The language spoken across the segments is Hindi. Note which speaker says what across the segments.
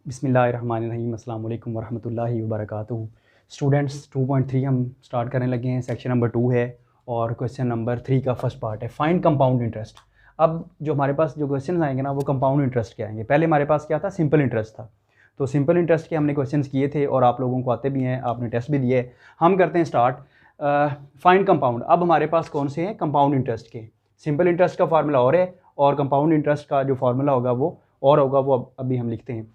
Speaker 1: बिस्मिल्लाहिर्रहमानिर्रहीम अस्सलाम वालेकुम वरहमतुल्लाहि वबरकातुहू। स्टूडेंट्स 2.3 हम स्टार्ट करने लगे हैं। सेक्शन नंबर 2 है और क्वेश्चन नंबर 3 का फर्स्ट पार्ट है फाइंड कंपाउंड इंटरेस्ट। अब जो हमारे पास जो क्वेश्चन आएंगे ना वो कंपाउंड इंटरेस्ट के आएंगे। पहले हमारे पास क्या था, सिंपल इंटरेस्ट था। तो सिंपल इंटरेस्ट के हमने क्वेश्चन किए थे और आप लोगों को आते भी हैं, आपने टेस्ट भी दिए। हम करते हैं स्टार्ट फाइंड कंपाउंड। अब हमारे पास कौन से हैं कंपाउंड इंटरेस्ट के। सिंपल इंटरेस्ट का फार्मूला और है और कंपाउंड इंटरेस्ट का जो फार्मूला होगा वो और होगा, वो अभी हम लिखते हैं।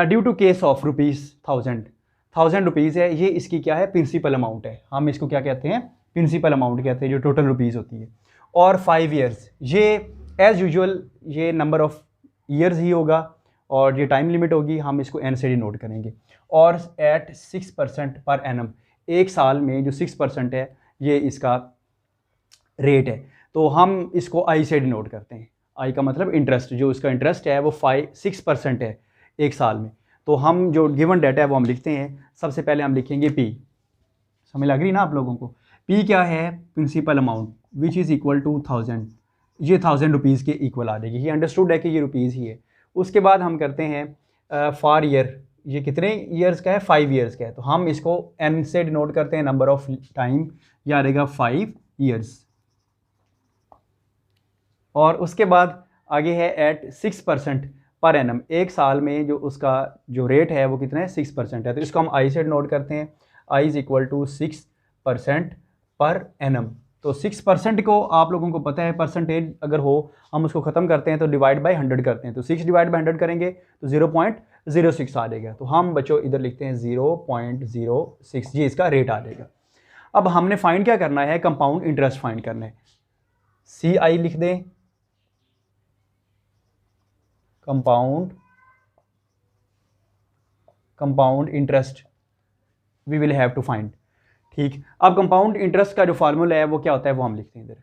Speaker 1: Due to case of ₹1000 rupees है, ये इसकी क्या है, प्रिंसिपल अमाउंट है। हम इसको क्या कहते हैं, प्रिंसिपल अमाउंट कहते हैं, जो टोटल रुपीज़ होती है। और 5 ईयर्स, ये एज़ यूजुअल ये नंबर ऑफ ईयर्स ही होगा और ये टाइम लिमिट होगी, हम इसको एन से डिनोट करेंगे। और एट 6% पर एनम, एक साल में जो 6% है ये इसका रेट है। तो हम इसको आई से डिनोट करते हैं। आई का मतलब इंटरेस्ट, जो इसका इंटरेस्ट है वो 6% है एक साल में। तो हम जो गिवन डाटा है वो हम लिखते हैं। सबसे पहले हम लिखेंगे पी। समझ लग रही ना आप लोगों को। पी क्या है, principal amount which is equal to 1000। ये 1000 रुपीज़ के इक्वल आ जाएगी। ये अंडरस्टूड है कि ये रुपीज़ ही है। उसके बाद हम करते हैं फॉर ईयर, ये कितने ईयर्स का है, 5 ईयर्स का है। तो हम इसको एन से डिनोट करते हैं, नंबर ऑफ टाइम, यह आ रहेगा 5 ईयर्स। और उसके बाद आगे है एट 6% पर एनम, एक साल में जो उसका जो रेट है वो कितना है, 6% है। तो इसको हम आई से नोट करते हैं, आई is equal to 6% per annum. तो 6% को आप लोगों को पता है, परसेंटेज अगर हो हम उसको ख़त्म करते हैं तो डिवाइड बाय 100 करते हैं। तो 6 डिवाइड बाय 100 करेंगे तो 0.06 आ जाएगा। तो हम बच्चों इधर लिखते हैं 0.06, ये इसका रेट आ जाएगा। अब हमने फाइंड क्या करना है, कंपाउंड इंटरेस्ट फाइंड करना है। सी आई लिख दें, compound interest we will have to find. ठीक, अब कंपाउंड इंटरेस्ट का जो फार्मूला है वो क्या होता है वो हम लिखते हैं इधर।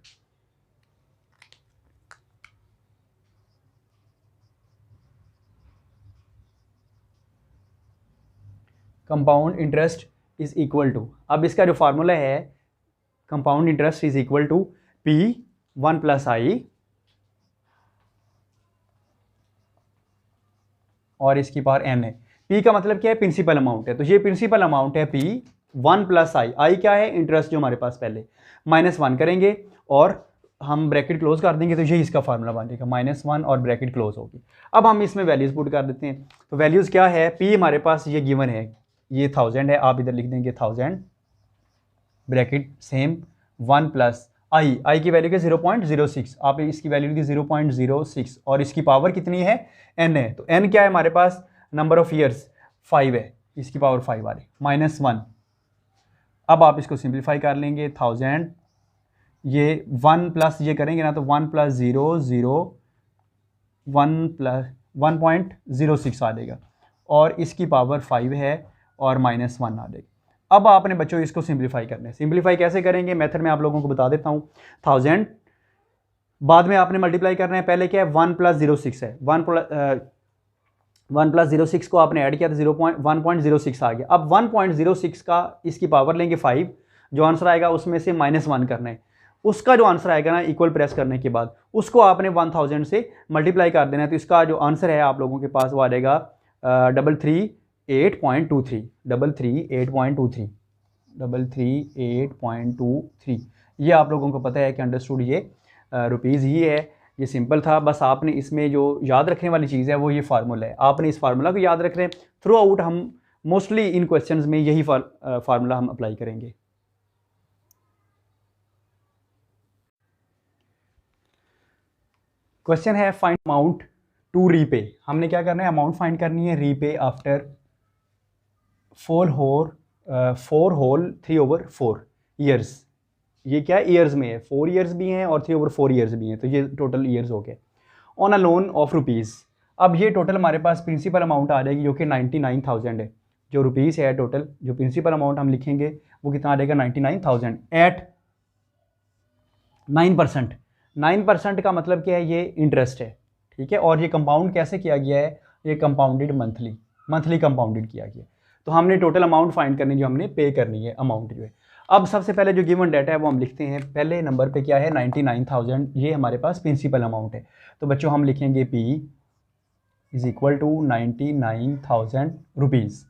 Speaker 1: Compound interest is equal to, अब इसका जो फार्मूला है compound interest is equal to P 1 + I और इसकी पावर एन है। पी का मतलब क्या है, प्रिंसिपल अमाउंट है। तो ये प्रिंसिपल अमाउंट है पी 1 + आई। आई क्या है, इंटरेस्ट जो हमारे पास पहले, -1 करेंगे और हम ब्रैकेट क्लोज कर देंगे। तो यही इसका फार्मूला बनेगा, -1 और ब्रैकेट क्लोज होगी। अब हम इसमें वैल्यूज पुट कर देते हैं। तो वैल्यूज क्या है, पी हमारे पास ये गिवन है, ये 1000 है, आप इधर लिख देंगे 1000 ब्रैकेट सेम 1 + आई की वैल्यू क्या 0.06, आप इसकी वैल्यू की 0.06 और इसकी पावर कितनी है, एन है। तो एन क्या है हमारे पास, नंबर ऑफ ईयर्स 5 है, इसकी पावर 5 आ रही, -1। अब आप इसको सिंप्लीफाई कर लेंगे, 1000 ये 1 प्लस ये करेंगे ना तो 1 + 0 0 1 + 1.06 आ जाएगा और इसकी पावर 5 है और -1 आ जाएगी। अब आपने बच्चों इसको सिंप्लीफाई करना है। सिंप्लीफाई कैसे करेंगे, मेथड में आप लोगों को बता देता हूँ। 1000 बाद में आपने मल्टीप्लाई करना है, पहले क्या है 1 + 06 है, 1 + 06 को आपने ऐड किया तो 1.06 आ गया। अब 1.06 का इसकी पावर लेंगे 5, जो आंसर आएगा उसमें से -1 करना है। उसका जो आंसर आएगा ना इक्वल प्रेस करने के बाद उसको आपने 1000 से मल्टीप्लाई कर देना है। तो इसका जो आंसर है आप लोगों के पास वो आ जाएगा 338.23 ये आप लोगों को पता है कि अंडरस्टूड ये रुपीज़ ही है। ये सिंपल था, बस आपने इसमें जो याद रखने वाली चीज़ है वो ये फार्मूला है। आपने इस फार्मूला को याद रख रहे हैं थ्रू आउट। हम मोस्टली इन क्वेश्चंस में यही फार्मूला हम अप्लाई करेंगे। क्वेश्चन है फाइंड अमाउंट टू रीपे। हमने क्या करना है, अमाउंट फाइंड करनी है रीपे आफ्टर 4 होल 3/4 ईयर्स। ये क्या ईयर्स में है, 4 ईयर्स भी हैं और 3/4 ईयर्स भी हैं, तो ये टोटल ईयर्स हो गए। On a loan of rupees, अब ये टोटल हमारे पास प्रिंसिपल अमाउंट आ जाएगी जो कि 99,000 है। जो रुपीज़ है टोटल, जो प्रिंसिपल अमाउंट हम लिखेंगे वो कितना आ जाएगा 99,000 एट 9%। 9% का मतलब क्या है, ये इंटरेस्ट है, ठीक है। और ये कंपाउंड कैसे किया गया है, ये कंपाउंडेड मंथली कंपाउंडेड किया गया। तो हमने टोटल अमाउंट फाइंड करनी, जो हमने पे करनी है अमाउंट जो है। अब सबसे पहले जो गिवन डाटा है वो हम लिखते हैं। पहले नंबर पे क्या है 99,000, ये हमारे पास प्रिंसिपल अमाउंट है। तो बच्चों हम लिखेंगे P is equal to 99,000 rupees.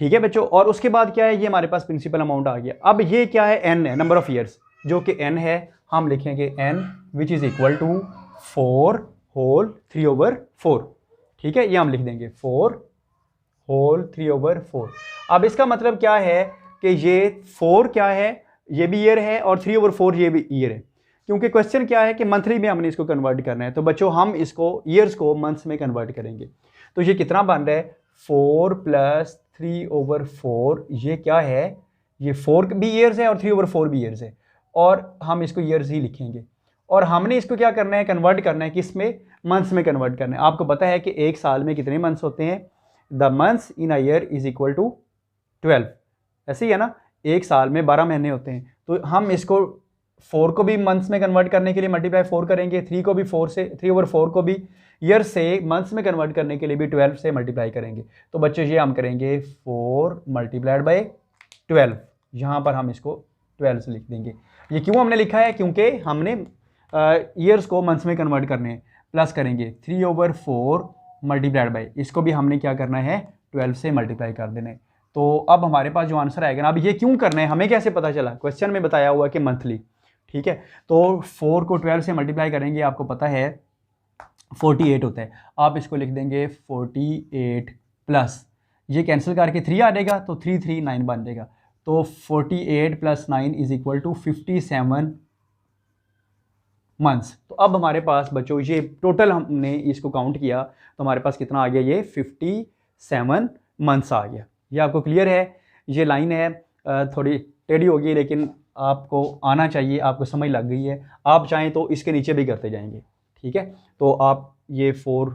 Speaker 1: ठीक है बच्चों, और उसके बाद क्या है, ये हमारे पास प्रिंसिपल अमाउंट आ गया। अब ये क्या है, एन है, नंबर ऑफ ईयर्स, जो कि एन है, हम लिखेंगे n which is equal to 4 whole 3/4। ठीक है, ये हम लिख देंगे 4 होल 3/4। अब इसका मतलब क्या है कि ये 4 क्या है, ये भी ईयर है, और 3/4 ये भी ईयर है, क्योंकि क्वेश्चन क्या है कि मंथली में हमने इसको कन्वर्ट करना है। तो बच्चों हम इसको ईयर्स को मंथ्स में कन्वर्ट करेंगे। तो ये कितना बन रहा है, 4 + 3/4, ये क्या है, ये 4 भी ईयर्स है और 3/4 भी ईयर्स है, और हम इसको ईयर्स ही लिखेंगे। और हमने इसको क्या करना है, कन्वर्ट करना है, किस में, मंथ्स में कन्वर्ट करना है। आपको पता है कि एक साल में कितने मंथ्स होते हैं, the months in a year is equal to 12, ऐसे ही है ना, एक साल में 12 महीने होते हैं। तो हम इसको 4 को भी मंथ्स में कन्वर्ट करने के लिए मल्टीप्लाई 4 करेंगे, 3 को भी 4 से, 3/4 को भी ईयर से मंथ्स में कन्वर्ट करने के लिए भी 12 से मल्टीप्लाई करेंगे। तो बच्चों ये हम करेंगे 4 × 12, यहाँ पर हम इसको 12 से लिख देंगे। ये क्यों हमने लिखा है, क्योंकि हमने ईयर्स को मंथ्स में कन्वर्ट करने हैं। प्लस करेंगे 3/4 × इसको भी हमने क्या करना है, 12 से मल्टीप्लाई कर देना है। तो अब हमारे पास जो आंसर आएगा ना, अब ये क्यों करना है, हमें कैसे पता चला, क्वेश्चन में बताया हुआ कि मंथली। ठीक है, तो 4 को 12 से मल्टीप्लाई करेंगे, आपको पता है 48 होता है, आप इसको लिख देंगे 48 प्लस ये कैंसिल करके 3 आ जाएगा, तो 339 बन जाएगा। तो 48 + 9 इज इक्वल टू 57 मंथ्स। तो अब हमारे पास बच्चों ये टोटल हमने इसको काउंट किया, तो हमारे पास कितना आ गया, ये 57 मंथ्स आ गया। ये आपको क्लियर है, ये लाइन है थोड़ी टेढ़ी होगी, लेकिन आपको आना चाहिए, आपको समझ लग गई है। आप चाहें तो इसके नीचे भी करते जाएंगे। ठीक है, तो आप ये 4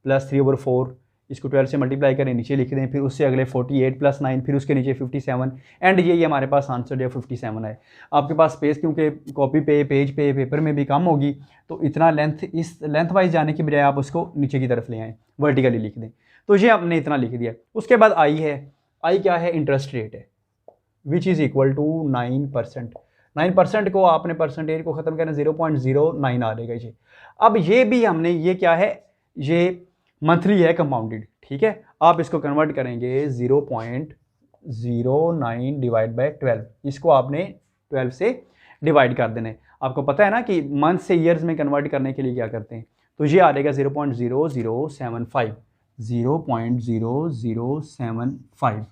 Speaker 1: + 3/4 इसको 12 से मल्टीप्लाई करें, नीचे लिख दें, फिर उससे अगले 48 + 9, फिर उसके नीचे 57, एंड ये हमारे पास आंसर जो 57 है। आपके पास स्पेस क्योंकि कॉपी पे, पेज पे, पेपर में भी कम होगी, तो इतना लेंथ, इस लेंथ वाइज जाने की बजाय आप उसको नीचे की तरफ ले आएँ, वर्टिकली लिख दें। तो ये हमने इतना लिख दिया। उसके बाद आई है, आई क्या है, इंटरेस्ट रेट है, विच इज़ इक्वल टू 9%। 9% को आपने परसेंटेज को ख़त्म करना, 0.09 आ जाएगा जी। अब ये भी हमने, ये क्या है, ये मंथली है कंपाउंडेड। ठीक है, आप इसको कन्वर्ट करेंगे 0.09 / 12, इसको आपने 12 से डिवाइड कर देना है। आपको पता है ना कि मंथ से ईयर्स में कन्वर्ट करने के लिए क्या करते हैं, तो ये आ जाएगा 0.0075, 0.0075।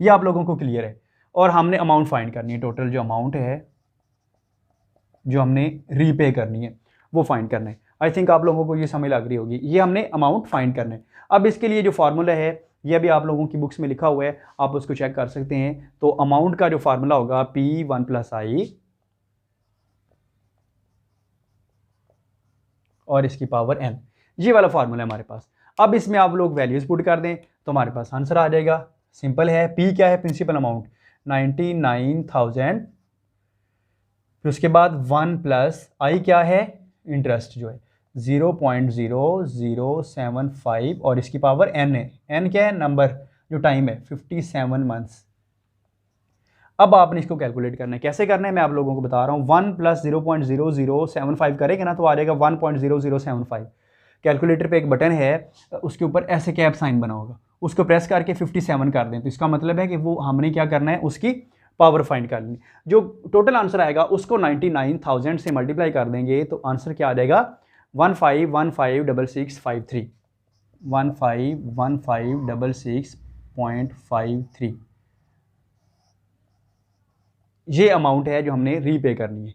Speaker 1: ये आप लोगों को क्लियर है। और हमने अमाउंट फाइंड करनी है, टोटल जो अमाउंट है जो हमने रीपे करनी है वो फाइंड करना है। आई थिंक आप लोगों को ये समझ लग रही होगी, ये हमने अमाउंट फाइंड करना है। अब इसके लिए जो फार्मूला है ये भी आप लोगों की बुक्स में लिखा हुआ है, आप उसको चेक कर सकते हैं। तो अमाउंट का जो फार्मूला होगा P1 + I और इसकी पावर n, ये वाला फार्मूला है हमारे पास। अब इसमें आप लोग वैल्यूज पुट कर दें तो हमारे पास आंसर आ जाएगा। सिंपल है, P क्या है, प्रिंसिपल अमाउंट 99,000, फिर उसके बाद 1 + I क्या है, इंटरेस्ट जो है 0.0075 और इसकी पावर n है। n क्या है, नंबर, जो टाइम है 57 मंथ्स। अब आपने इसको कैलकुलेट करना है, कैसे करना है मैं आप लोगों को बता रहा हूँ। 1 + 0.0075 करेंगे ना तो आ जाएगा 1.0075। कैलकुलेटर पे एक बटन है, उसके ऊपर ऐसे कैप साइन बना होगा, उसको प्रेस करके 57 कर दें, तो इसका मतलब है कि वो हमने क्या करना है, उसकी पावर फाइंड कर लेनी। जो टोटल आंसर आएगा उसको 99,000 से मल्टीप्लाई कर देंगे, तो आंसर क्या आ जाएगा, 15156653, 151566.53। ये अमाउंट है जो हमने रीपे करनी है।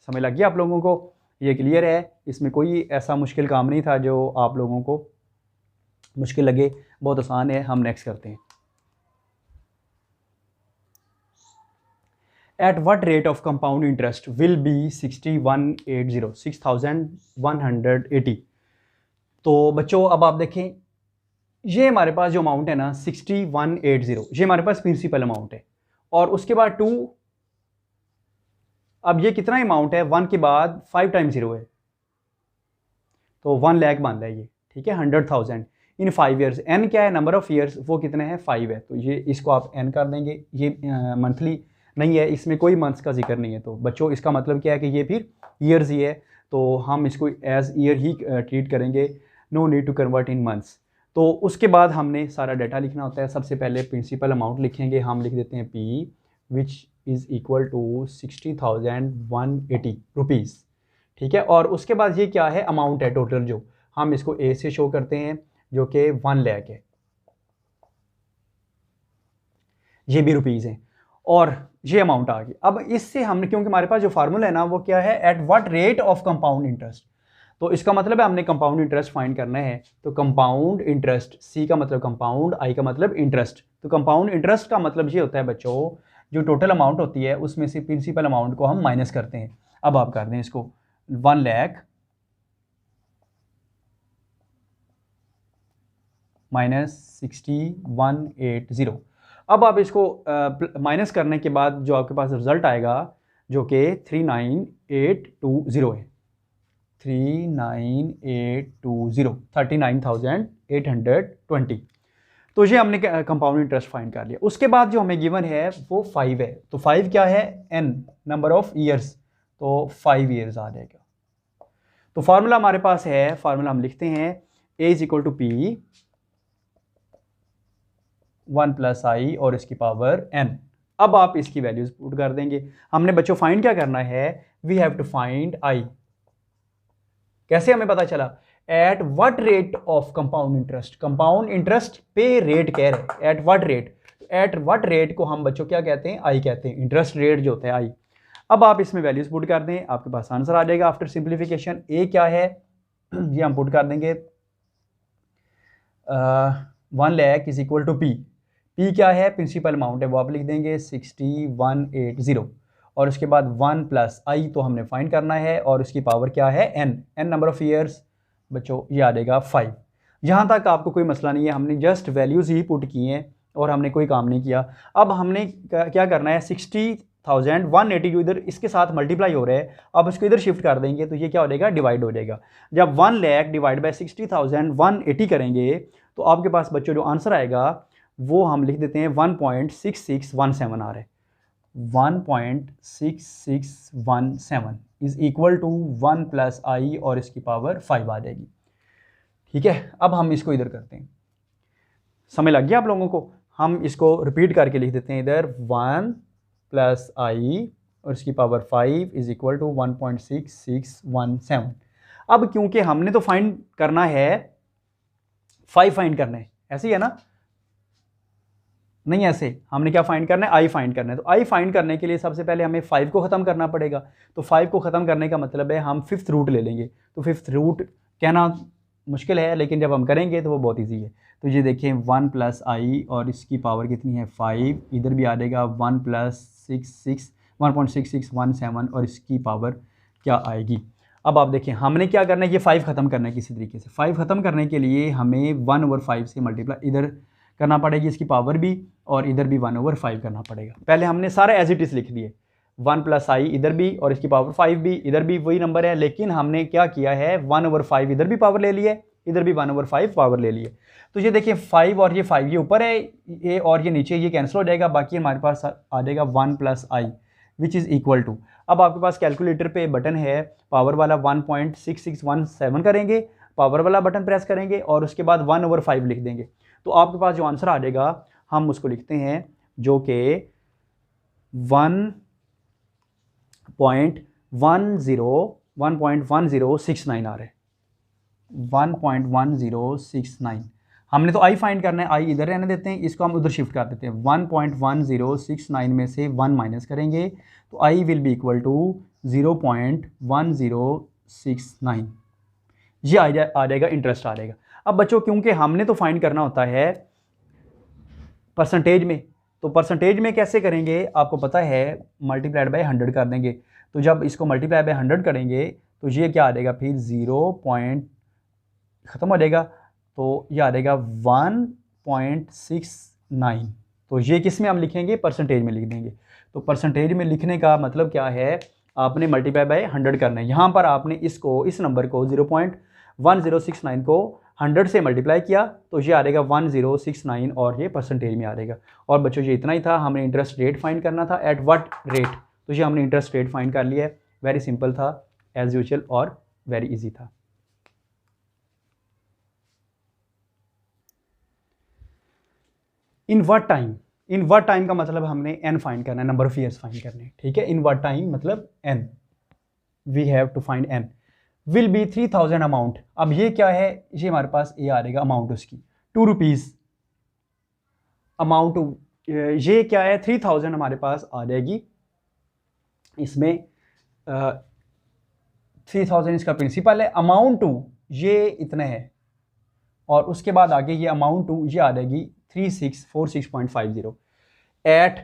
Speaker 1: समझ लग गया आप लोगों को, ये क्लियर है, इसमें कोई ऐसा मुश्किल काम नहीं था जो आप लोगों को मुश्किल लगे, बहुत आसान है। हम नेक्स्ट करते हैं। At what rate of compound interest will be 6180। तो बच्चों अब आप देखें, ये हमारे पास जो अमाउंट है ना 6180, ये हमारे पास प्रिंसिपल अमाउंट है, और उसके बाद 2, अब ये कितना अमाउंट है, 1 के बाद 5 × 0 है, तो 1 लाख बन रहा है ये। ठीक है, 100,000 इन 5 ईयर्स। n क्या है, नंबर ऑफ ईयर्स, वो कितने हैं, 5 है, तो ये इसको आप n कर देंगे। ये मंथली नहीं है, इसमें कोई मंथ्स का जिक्र नहीं है, तो बच्चों इसका मतलब क्या है कि ये फिर ईयर्स ही है, तो हम इसको एज ईयर ही ट्रीट करेंगे। No need to convert in months. तो उसके बाद हमने सारा डाटा लिखना होता है। सबसे पहले प्रिंसिपल अमाउंट लिखेंगे, हम लिख देते हैं P which is equal to 60,180 rupees, ठीक है। और उसके बाद ये क्या है, अमाउंट है टोटल, जो हम इसको A से शो करते हैं जो कि 1 लाख है, ये भी रुपीज़ हैं और ये अमाउंट आ गई। अब इससे हमने, क्योंकि हमारे पास जो फार्मूला है ना वो क्या है, eight what rate of compound interest, तो इसका मतलब है हमने कंपाउंड इंटरेस्ट फाइंड करना है। तो कंपाउंड इंटरेस्ट, C का मतलब कंपाउंड, I का मतलब इंटरेस्ट। तो कंपाउंड इंटरेस्ट का मतलब ये होता है बच्चों, जो टोटल अमाउंट होती है उसमें से प्रिंसिपल अमाउंट को हम माइनस करते हैं। अब आप कर दें इसको 1 लाख माइनस 60,180। अब आप इसको माइनस करने के बाद जो आपके पास रिजल्ट आएगा जो कि 39,820 है, 39,820, 39,820। तो ये हमने कंपाउंड इंटरेस्ट फाइंड कर लिया। उसके बाद जो हमें गिवन है वो 5 है। तो 5 क्या है, n नंबर ऑफ ईयर्स, तो 5 ईयर्स आ जाएगा। तो फार्मूला हमारे पास है, फार्मूला हम लिखते हैं A is equal to P 1 plus I और इसकी पावर n। अब आप इसकी वैल्यूज पुट कर देंगे। हमने बच्चों फाइंड क्या करना है, we have to find I। कैसे हमें पता चला, at what rate of compound interest, compound interest पे रेट कह रहे हैं, at what rate, at what rate को हम बच्चों क्या कहते हैं, I कहते हैं, इंटरेस्ट रेट जो होता है I। अब आप इसमें वैल्यूज पुट कर दें, आपके पास आंसर आ जाएगा आफ्टर सिंप्लीफिकेशन। A क्या है, ये हम पुट कर देंगे 1 lakh is equal to P। P क्या है, प्रिंसिपल अमाउंट है, वो आप लिख देंगे 60,180 और उसके बाद 1 प्लस I तो हमने फाइंड करना है और उसकी पावर क्या है n नंबर ऑफ ईयर्स, बच्चों ये आ जाएगा 5। यहाँ तक आपको कोई मसला नहीं है, हमने जस्ट वैल्यूज ही पुट किए हैं और हमने कोई काम नहीं किया। अब हमने क्या करना है, 60,180 जो इधर इसके साथ मल्टीप्लाई हो रहा है, अब इसको इधर शिफ्ट कर देंगे तो ये क्या हो जाएगा, डिवाइड हो जाएगा। जब 1 लाख डिवाइड बाय 60,180 करेंगे तो आपके पास बच्चों जो आंसर आएगा वो हम लिख देते हैं 1.6617 आ रहा है, 1.6617 is equal to 1 plus I और इसकी पावर 5 आ जाएगी, ठीक है। अब हम इसको इधर करते हैं, समझ लग गया आप लोगों को। हम इसको रिपीट करके लिख देते हैं इधर 1 प्लस I और इसकी पावर 5 इज इक्वल टू 1.6617। अब क्योंकि हमने तो फाइंड करना है 5 फाइंड करना है, ऐसे ही है ना, नहीं ऐसे, हमने क्या फाइंड करना है, I फाइंड करना है। तो I फाइंड करने के लिए सबसे पहले हमें 5 को ख़त्म करना पड़ेगा। तो 5 को ख़त्म करने का मतलब है हम 5th रूट ले लेंगे। तो 5th रूट कहना मुश्किल है लेकिन जब हम करेंगे तो वो बहुत ईजी है। तो ये देखें 1 प्लस I और इसकी पावर कितनी है 5, इधर भी आ जाएगा 1 प्लस 1.6617 और इसकी पावर क्या आएगी। अब आप देखें हमने क्या करना है, ये 5 ख़त्म करना है किसी तरीके से। 5 ख़त्म करने के लिए हमें 1/5 से मल्टीप्लाई इधर करना पड़ेगी, इसकी पावर भी, और इधर भी 1/5 करना पड़ेगा। पहले हमने सारे एज इट इज़ लिख दिए, 1 प्लस I इधर भी और इसकी पावर 5 भी, इधर भी वही नंबर है, लेकिन हमने क्या किया है 1/5 इधर भी पावर ले लिए, इधर भी 1/5 पावर ले लिए। तो ये देखिए 5 और ये 5 ये ऊपर है, ये और ये नीचे, ये कैंसिल हो जाएगा, बाकी हमारे पास आ जाएगा 1 plus I which is equal to. अब आपके पास कैलकुलेटर पे बटन है, पावर वाला 1.6617 करेंगे, पावर वाला बटन प्रेस करेंगे और उसके बाद 1/5 लिख देंगे। तो आपके पास जो आंसर आ जाएगा हम उसको लिखते हैं जो कि 1.1069 आ रहा है, 1.1069। हमने तो I फाइंड करना है, I इधर रहने देते हैं, इसको हम उधर शिफ्ट कर देते हैं। 1.1069 में से 1 माइनस करेंगे तो I will be equal to 0.1069, ये आ जाएगा, इंटरेस्ट आ जाएगा। अब बच्चों क्योंकि हमने तो फाइंड करना होता है परसेंटेज में, तो परसेंटेज में कैसे करेंगे आपको पता है, मल्टीप्लाइड बाय 100 कर देंगे। तो जब इसको मल्टीप्लाई बाय 100 करेंगे तो ये क्या आ जाएगा, फिर 0 पॉइंट ख़त्म हो जाएगा, तो ये आ जाएगा 1.69। तो ये किस में हम लिखेंगे, परसेंटेज में लिख देंगे। तो परसेंटेज में लिखने का मतलब क्या है, आपने मल्टीप्लाई बाय 100 करना है। यहाँ पर आपने इसको, इस नंबर को 0.1069 को 100 से मल्टीप्लाई किया तो ये आ जाएगा 1069 और ये परसेंटेज में आ जाएगा। और बच्चों ये इतना ही था, हमने इंटरेस्ट रेट फाइंड करना था, एट व्हाट रेट, तो ये हमने इंटरेस्ट रेट फाइंड कर लिया है। वेरी सिंपल था एज यूजुअल और वेरी इजी था। इन what time, in what time का मतलब हमने एन फाइंड करना है, नंबर ऑफ ईयर्स फाइंड करने हैं, ठीक है। इन व्हाट टाइम मतलब n, we have to find n, will be 3000 amount. अब ये क्या है, ये हमारे पास ये आ जाएगा अमाउंट उसकी 2 रुपीज़ अमाउंट, ये क्या है 3000 हमारे पास आ जाएगी, इसमें 3000 इसका प्रिंसिपल है, अमाउंट टू ये इतना है, और उसके बाद आगे ये अमाउंट टू ये आ जाएगी 3646.50 एट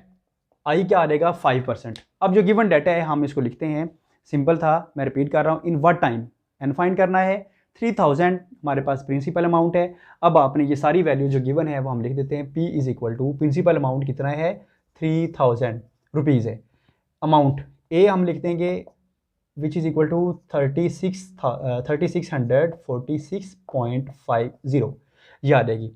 Speaker 1: आई क्या आ जाएगा 5%। अब जो गिवन डाटा है हम इसको लिखते हैं, सिंपल था, मैं रिपीट कर रहा हूँ, in what time n find करना है, 3000 हमारे पास प्रिंसिपल अमाउंट है। अब आपने ये सारी वैल्यू जो गिवन है वो हम लिख देते हैं, P is equal to principal amount कितना है 3000 रुपीज़ है, अमाउंट ए हम लिख देंगे विच इज़ इक्वल टू 3646.50 ये आ जाएगी,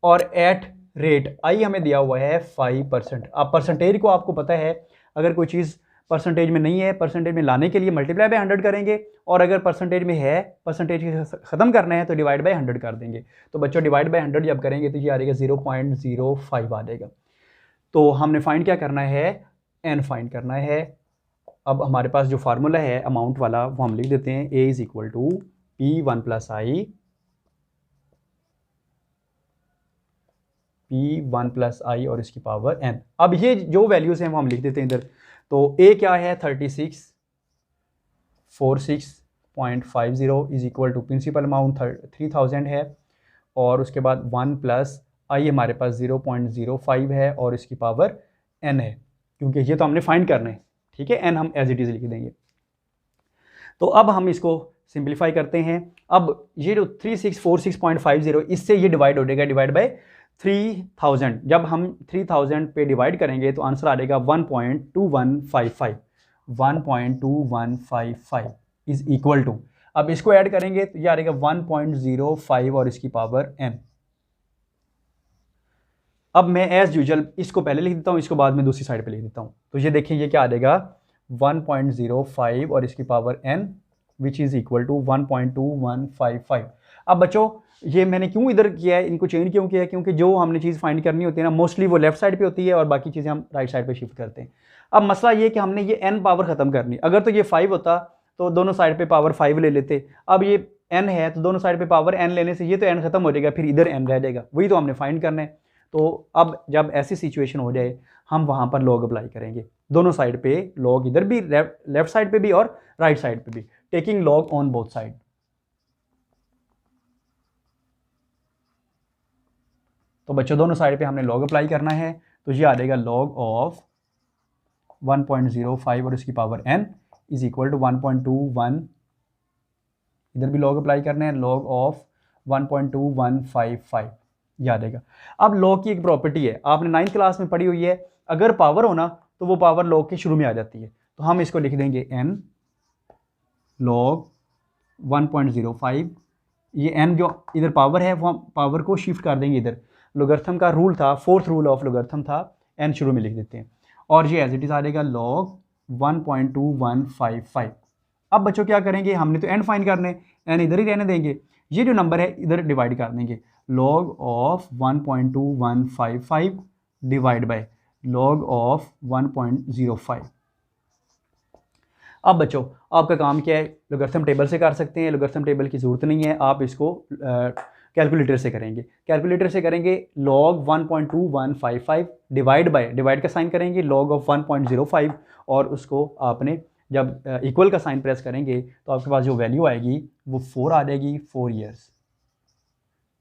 Speaker 1: और एट रेट आई हमें दिया हुआ है 5%। अब परसेंटेज को आपको पता है, अगर कोई चीज़ परसेंटेज में नहीं है, परसेंटेज में लाने के लिए मल्टीप्लाई बाय 100 करेंगे, और अगर परसेंटेज में है, परसेंटेज ख़त्म करना है तो डिवाइड बाय 100 कर देंगे। तो बच्चों डिवाइड बाय 100 जब करेंगे तो ये आ जाएगा 0.05 आ जाएगा। तो हमने फाइंड क्या करना है, एन फाइंड करना है। अब हमारे पास जो फार्मूला है अमाउंट वाला वो हम लिख देते हैं, A is equal to P1 plus I, P1 plus I और इसकी पावर n। अब ये जो वैल्यूज़ हैं वो हम लिख देते हैं इधर। तो ए क्या है 3646.50 is equal to principal amount 3000 है, और उसके बाद 1 प्लस आई हमारे पास 0.05 है और इसकी पावर n है, क्योंकि ये तो हमने फाइंड करना है, ठीक है। n हम एज इट इज़ लिख देंगे। तो अब हम इसको सिंप्लीफाई करते हैं। अब ये जो 3646.50 इससे ये डिवाइड हो जाएगा, डिवाइड बाय 3000। जब हम 3000 पे डिवाइड करेंगे तो आंसर आ जाएगा 1.2155, 1.2155 इज इक्वल टू, अब इसको ऐड करेंगे तो ये आ जाएगा 1.05 और इसकी पावर n। अब मैं एज यूजुअल इसको पहले लिख देता हूँ, इसको बाद में दूसरी साइड पे लिख देता हूँ। तो ये देखिए ये क्या आ जाएगा 1.05 और इसकी power n which is equal to 1.2155। अब बच्चों ये मैंने क्यों इधर किया है, इनको चेंज क्यों किया है, क्योंकि जो हमने चीज़ फाइंड करनी होती है ना मोस्टली वो लेफ्ट साइड पे होती है और बाकी चीज़ें हम राइट साइड पे शिफ्ट करते हैं। अब मसला ये कि हमने ये n पावर ख़त्म करनी, अगर तो ये 5 होता तो दोनों साइड पे पावर 5 ले लेते, अब ये n है तो दोनों साइड पे पावर n लेने से ये तो n ख़त्म हो जाएगा, फिर इधर n रह जाएगा, वही तो हमने फाइंड करना है। तो अब जब ऐसी सिचुएशन हो जाए हम वहाँ पर लॉग अप्लाई करेंगे, दोनों साइड पे लॉग, इधर भी लेफ्ट साइड पे भी और राइट साइड पे भी, taking log on both side. तो बच्चों दोनों साइड पे हमने लॉग अप्लाई करना है, तो ये आ जाएगा लॉग ऑफ 1.05 और इसकी power n is equal to 1.21, इधर भी लॉग अप्लाई करना है, लॉग ऑफ 1.2155 याद आएगा। अब लॉग की एक प्रॉपर्टी है, आपने 9th क्लास में पढ़ी हुई है, अगर पावर होना तो वो पावर लॉग के शुरू में आ जाती है। तो हम इसको लिख देंगे n लॉग 1.05, ये n जो इधर पावर है वो हम पावर को शिफ्ट कर देंगे इधर, लोगर्थम का रूल था, 4th रूल ऑफ लोगर्थम था, n शुरू में लिख देते हैं, और ये एज इट इज़ आ जाएगा लॉग 1.2155। अब बच्चों क्या करेंगे, हमने तो n फाइंड करने, n इधर ही रहने देंगे, ये जो नंबर है इधर डिवाइड कर देंगे, log of 1.2155 divide by log of 1.05। अब बच्चों आपका काम क्या है, लोगरिथम टेबल से कर सकते हैं, लोगरिथम टेबल की ज़रूरत नहीं है, आप इसको कैलकुलेटर से करेंगे, कैलकुलेटर से करेंगे log 1.2155 डिवाइड बाय, डिवाइड का साइन करेंगे log ऑफ 1.05, और उसको आपने जब इक्वल का साइन प्रेस करेंगे तो आपके पास जो वैल्यू आएगी वो 4 आ जाएगी, 4 ईयर्स।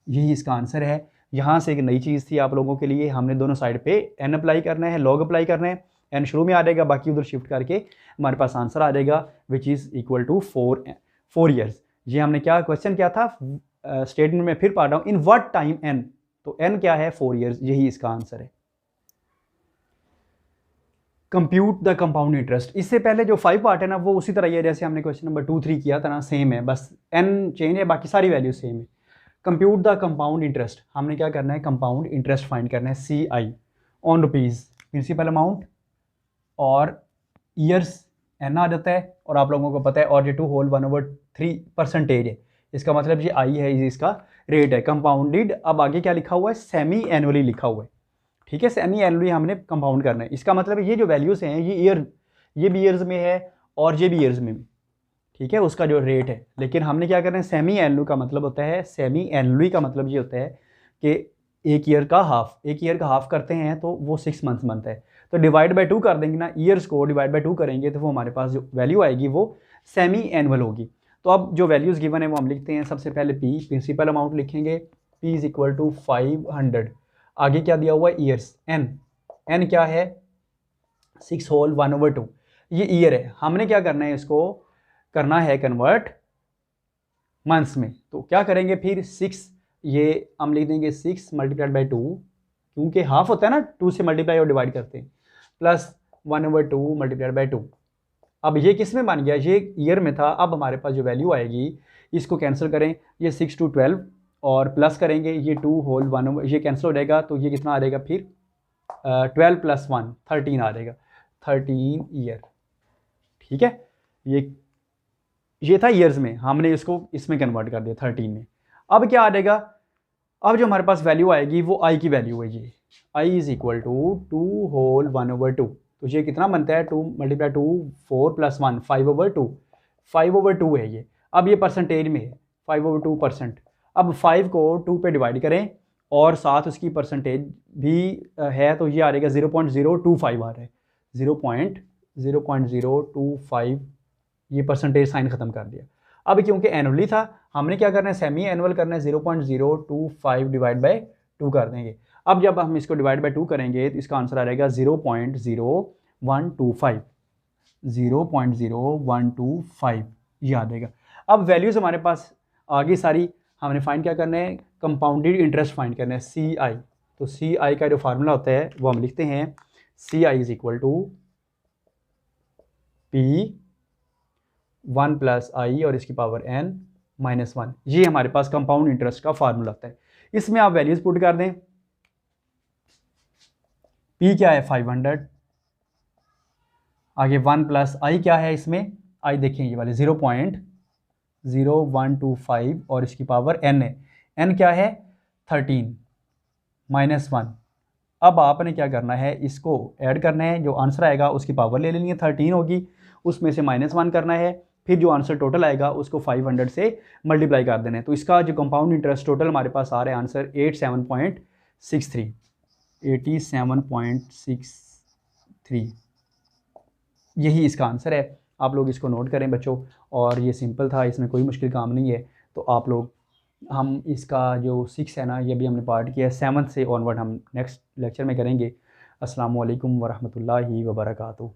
Speaker 1: यही इसका आंसर है। यहाँ से एक नई चीज़ थी आप लोगों के लिए, हमने दोनों साइड पे n अप्लाई करना है, log अप्लाई करना है, n शुरू में आ जाएगा, बाकी उधर शिफ्ट करके हमारे पास आंसर आ जाएगा which is equal to 4 years. ये हमने क्या क्वेश्चन क्या था, स्टेटमेंट में फिर पढ़ रहा हूँ, इन व्हाट टाइम n, तो n क्या है 4 ईयर्स, यही इसका आंसर है। कंप्यूट द कंपाउंड इंटरेस्ट, इससे पहले जो 5 पार्ट है ना वो उसी तरह ही है जैसे हमने क्वेश्चन नंबर 2, 3 किया था ना, सेम है, बस n चेंज है, बाकी सारी वैल्यू सेम है। कंप्यूट द कंपाउंड इंटरेस्ट, हमने क्या करना है, कंपाउंड इंटरेस्ट फाइंड करना है, CI on rupees, principal amount और ईयर्स n आ जाता है, और आप लोगों को पता है और ये 2 होल 1/3 परसेंटेज है, इसका मतलब ये I है, इसका रेट है कंपाउंडेड। अब आगे क्या लिखा हुआ है, सेमी एनुअली लिखा हुआ है, ठीक है, सेमी एनुअली हमने कंपाउंड करना है। इसका मतलब ये जो वैल्यूज़ हैं ये भी ईयर्स में है और ये भी ईयर्स में भी, ठीक है, उसका जो रेट है। लेकिन हमने क्या करना है, सेमी एनुअल का मतलब होता है, सेमी एनुअली का मतलब ये होता है कि एक ईयर का हाफ करते हैं तो वो 6 मंथ्स बनता है। तो डिवाइड बाय 2 कर देंगे ना, ईयर्स को डिवाइड बाय 2 करेंगे तो वो हमारे पास जो वैल्यू आएगी वो सेमी एनुअल होगी। तो अब जो वैल्यूज़ गिवन है वो हम लिखते हैं। सबसे पहले पी प्रिंसिपल अमाउंट लिखेंगे, पी इज़ इक्वल टू 500। आगे क्या दिया हुआ है, ईयर्स, एन क्या है 6 होल 1/2, ये ईयर है। हमने क्या करना है, इसको करना है कन्वर्ट मंथ्स में। तो क्या करेंगे फिर, 6 ये हम लिख देंगे 6 मल्टीप्लाइड बाई 2, क्योंकि हाफ होता है ना, 2 से मल्टीप्लाई और डिवाइड करते हैं, प्लस 1/2 मल्टीप्लाइड बाई 2। अब ये किस में बन गया, ये ईयर में था। अब हमारे पास जो वैल्यू आएगी इसको कैंसिल करें, ये 6 to 12 और प्लस करेंगे ये 2 होल 1, ये कैंसिल हो जाएगा तो ये कितना आ जाएगा फिर 12 + 1 13 आ जाएगा, 13 ईयर। ठीक है, ये था ईयर्स में, हमने इसको इसमें कन्वर्ट कर दिया 13 में। अब क्या आ जाएगा, अब जो हमारे पास वैल्यू आएगी वो आई की वैल्यू है, ये आई इज इक्वल टू 2 होल 1/2। तो ये कितना बनता है, 2 × 2 4 + 1 5/2, 5/2 है ये। अब ये परसेंटेज में है 5/2%। अब 5 को 2 पे डिवाइड करें और साथ उसकी परसेंटेज भी है, तो ये आ जाएगा 0.025 आ रहा है, 0.025। ये परसेंटेज साइन ख़त्म कर दिया। अब क्योंकि एनुअली था, हमने क्या करना है, सेमी एनुअल करना है, 0.025 डिवाइड बाय 2 कर देंगे। अब जब हम इसको डिवाइड बाय 2 करेंगे तो इसका आंसर आ जाएगा 0.0125, 0.0125 ये आ जाएगा। अब वैल्यूज़ हमारे पास आगे सारी हमने फाइंड क्या करना है, कंपाउंडेड इंटरेस्ट फाइंड करना है, सी आई। तो सी आई का जो फार्मूला होता है वो हम लिखते हैं, C I is equal to P 1 + i और इसकी पावर n - 1। ये हमारे पास कंपाउंड इंटरेस्ट का फार्मूला होता है। इसमें आप वैल्यूज पुट कर दें, p क्या है 500, आगे 1 + i क्या है, इसमें i देखें ये वाले 0.0125 और इसकी पावर n है, n क्या है 13 - 1। अब आपने क्या करना है, इसको ऐड करना है, जो आंसर आएगा उसकी पावर ले लेनी है, 13 होगी, उसमें से -1 करना है, फिर जो आंसर टोटल आएगा उसको 500 से मल्टीप्लाई कर देना है। तो इसका जो कंपाउंड इंटरेस्ट टोटल हमारे पास आ रहा है आंसर 87.63, 87.63, यही इसका आंसर है। आप लोग इसको नोट करें बच्चों, और ये सिंपल था, इसमें कोई मुश्किल काम नहीं है। तो आप लोग, हम इसका जो 6 है ना, ये भी हमने पार्ट किया है, 7th से ऑनवर्ड हम नेक्स्ट लेक्चर में करेंगे। अस्सलामु अलैकुम वरहमतुल्लाहि वबरकातुहू।